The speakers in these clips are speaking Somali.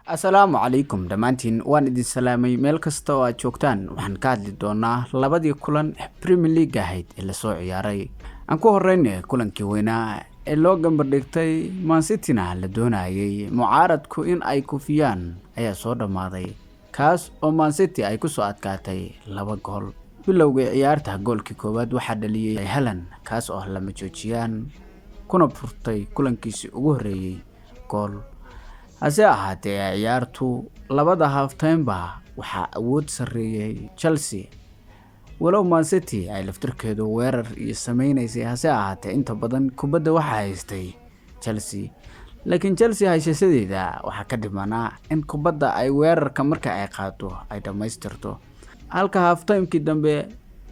Assalaamu calaykum dhamaantiin waan idin salaamay meel kasta oo aad joogtaan waxaan ka hadli doonaa labadii kulan ee Premier League ahayd ee la soo ciyaaray aan ku horeynay kulankii weynaa ee loo gambar dhigtay Man City-na la doonayay mucaaradku in ay kufiyaan ayaa soo dhamaaday kaas oo Man City ay ku soo adkaatay 2 gool bilowga ciyaarta goolkii koowaad waxaa dhaliyay Haaland kaas oo lama joojiyaan kuna furtay kulankiisii ugu horeeyay gool hase ahaatee ciyaartu labada half time ba waxa awood sareeyay Chelsea walow Man City ay laftirkeedu weerar iyo sameeynayay hase ahaatee inta badan kubadda waxa haystay Chelsea laakiin Chelsea haysadeeda waxa ka dhimanaa in kubadda ay weerarka marka ay qaato ay dhameystirto halka half time kii dambe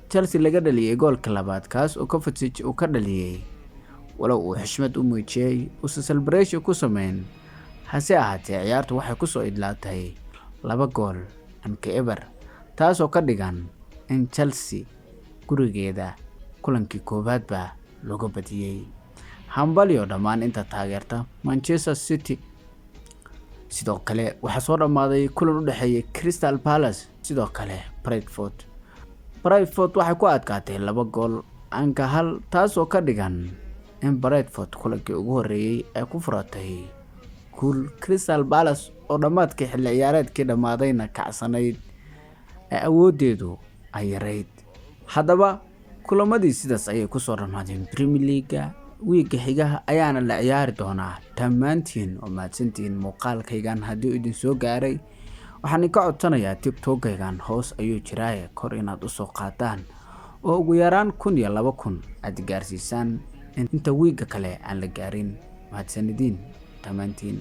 Chelsea laga dhaliyay goolka labaad kaas oo Kovacic uu ka dhaliyay walow uu xishmad u muujiyay oo celebration ku sameeyay hase ahaatee ciyaartu waxay ku soo idlaatay 2 gool anka ever taas oo ka dhigan in Chelsea gurigeeda kulankii koowaad ba looga badiyay hambalyo dhamaan inta taageerta Manchester City sidoo kale waxa soo dhamaaday kulan u dhaxeeyay Crystal Palace sidoo kale Bradford waxay ku adkaatay 2 gool anka hal taas oo ka dhigan in Bradford kulankii ugu horeeyay ay ku furatay Crystal Palace oo dhamaadkii xilli ciyaareedkii dhamaadayna kacsanayd awoodeedu ay yareyd hadaba kulamadii sidaas ayay ku soo dhamaadeen Premier League wiiga xiga ayaana la ciyaari doonaa dhammaantiin oo mahadsantiin muuqaalkaygan haddii idin soo gaaray waxaan ka codsanayaa TikTok-kaygan hoos ayuu jiraa kor inaad u soo qaataan oo ugu yaraan 1 iyo 2 aad gaarsiisaan inta wiiga kale aan la gaarin mahadsanidin dhammaantiin